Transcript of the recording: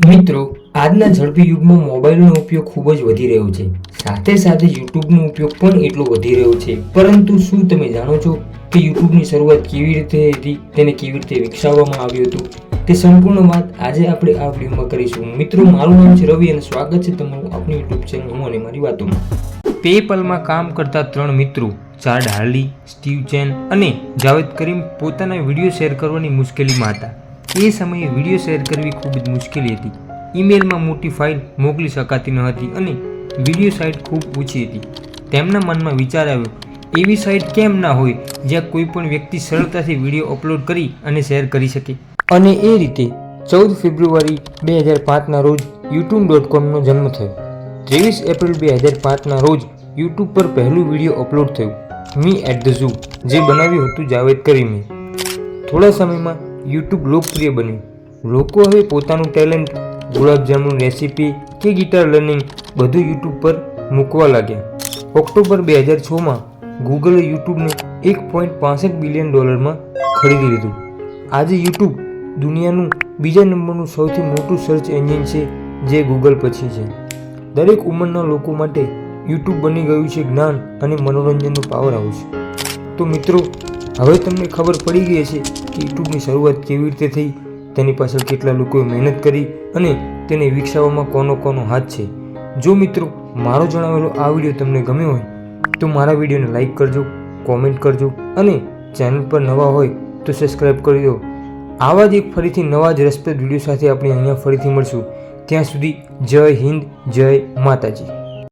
મિત્રો, આજના ઝડપી યુગમાં મોબાઈલનો ઉપયોગ ખૂબ જ વધી રહ્યો છે. સાથે સાથે યુટ્યુબનો ઉપયોગ પણ એટલો વધી રહ્યો છે. પરંતુ શું તમે જાણો છો કે યુટ્યુબની શરૂઆત કેવી રીતે હતી, તેને કેવી રીતે વિકસાવવામાં આવ્યું હતું? તે સંપૂર્ણ વાત આજે આપણે આ વિડીયોમાં કરીશું. મિત્રો, મારું નામ છે રવિ અને સ્વાગત છે તમારું આપણી યુટ્યુબ ચેનલ હું અને મારી વાતોમાં. પેપલમાં કામ કરતા 3 મિત્રો ચાડ હાર્લી, સ્ટીવ ચેન અને જાવેદ કરીમ પોતાના વિડીયો શેર કરવાની મુશ્કેલીમાં હતા. એ સમયે વિડીયો શેર કરવી ખૂબ જ મુશ્કેલી હતી. ઈમેલમાં મોટી ફાઇલ મોકલી શકાતી ન હતી અને વિડીયો સાઇટ ખૂબ ઓછી હતી. તેમના મનમાં વિચાર આવ્યો, એવી સાઇટ કેમ ના હોય જ્યાં કોઈ પણ વ્યક્તિ સરળતાથી વિડીયો અપલોડ કરી અને શેર કરી શકે. અને એ રીતે 14 ફેબ્રુઆરી 2005ના રોજ youtube.comનો જન્મ થયો. 23 એપ્રિલ 2005ના રોજ યુટ્યુબ પર પહેલું વિડીયો અપલોડ થયું, મી એટ ધ ઝૂ, જે બનાવ્યું હતું જાવેદ કરીમે. થોડા સમયમાં યુટ્યુબ લોકપ્રિય બન્યું. લોકો હવે પોતાનું ટેલેન્ટ, ગુલાબજામુન રેસીપી કે ગિટાર લર્નિંગ બધું યુટ્યુબ પર મૂકવા લાગ્યા. ઓક્ટોબર 2006માં ગૂગલે યુટ્યુબને $1.65 બિલિયન ખરીદી લીધું. આજે યુટ્યુબ દુનિયાનું બીજા નંબરનું સૌથી મોટું સર્ચ એન્જિન છે, જે ગૂગલ પછી છે. દરેક ઉંમરના લોકો માટે યુટ્યુબ બની ગયું છે જ્ઞાન અને મનોરંજનનું પાવર હાઉસ. તો મિત્રો, હવે તમને ખબર પડી ગઈ છે કે યુટ્યુબની શરૂઆત કેવી રીતે થઈ, તેની પાછળ કેટલા લોકોએ મહેનત કરી અને તેને વિકસાવવામાં કોનો હાથ છે. જો મિત્રો, મારો જણાવેલો આ વિડીયો તમને ગમ્યો હોય તો મારા વિડીયોને લાઈક કરજો, કોમેન્ટ કરજો અને ચેનલ પર નવા હોય તો સબસ્ક્રાઈબ કરી દો. આવા જ એક ફરીથી નવા જ રસપ્રદ વિડીયો સાથે આપણે અહીંયા ફરીથી મળશું. ત્યાં સુધી જય હિન્દ, જય માતાજી.